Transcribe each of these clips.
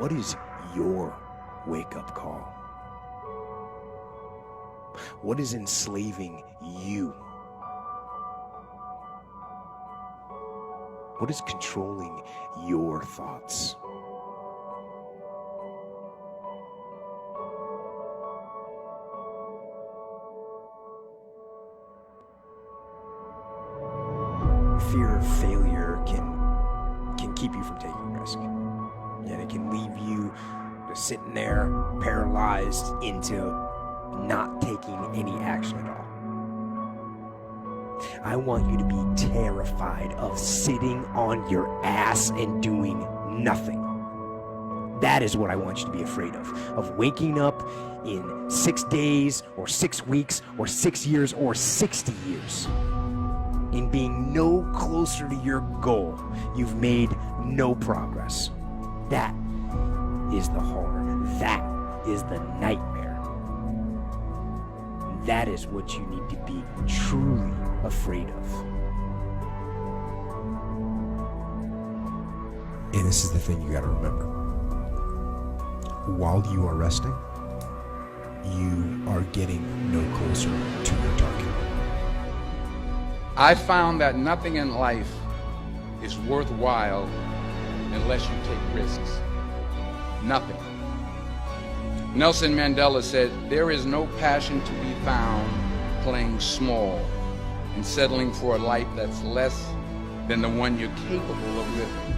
What is your wake-up call? What is enslaving you? What is controlling your thoughts? Fear of failure can keep you from taking risk. And it can leave you just sitting there paralyzed into not taking any action at all. I want you to be terrified of sitting on your ass and doing nothing. That is what I want you to be afraid of waking up in 6 days or 6 weeks or 6 years or 60 years and being no closer to your goal. You've made no progress. That is the horror. That is the nightmare. That is what you need to be truly afraid of. And this is the thing you got to remember. While you are resting, you are getting no closer to your target. I found that nothing in life is worthwhile unless you take risks. Nothing. Nelson Mandela said, "There is no passion to be found playing small and settling for a life that's less than the one you're capable of living."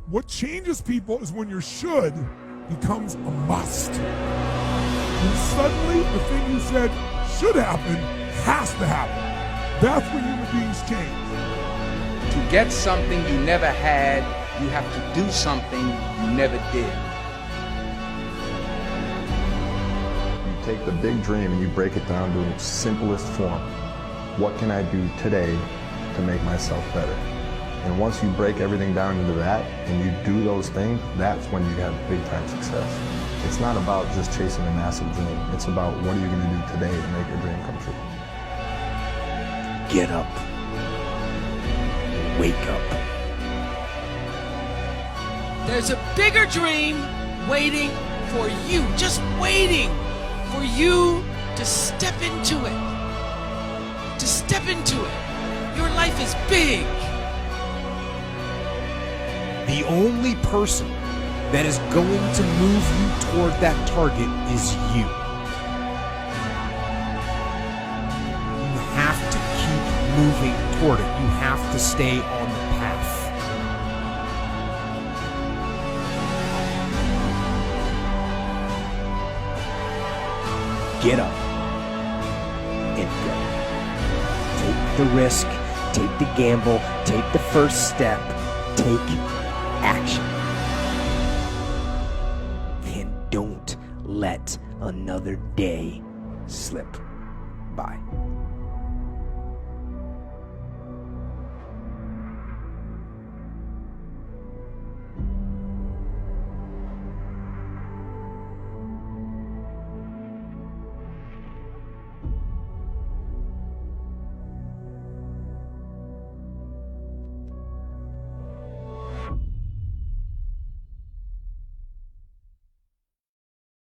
What changes people is when your should becomes a must. And suddenly the thing you said should happen has to happen. That's when human beings change. To get something you never had, you have to do something you never did. You take the big dream and you break it down to its simplest form. What can I do today to make myself better? And once you break everything down into that and you do those things, that's when you have big time success. It's not about just chasing a massive dream. It's about what are you going to do today to make your dream come true. Get up. Wake up. There's a bigger dream waiting for you, just waiting for you to step into it. To step into it. Your life is big. The only person that is going to move you toward that target is you. You have to keep moving toward it. You have to stay on the path. Get up and go. Take the risk, take the gamble, take the first step, take action. And don't let another day slip by.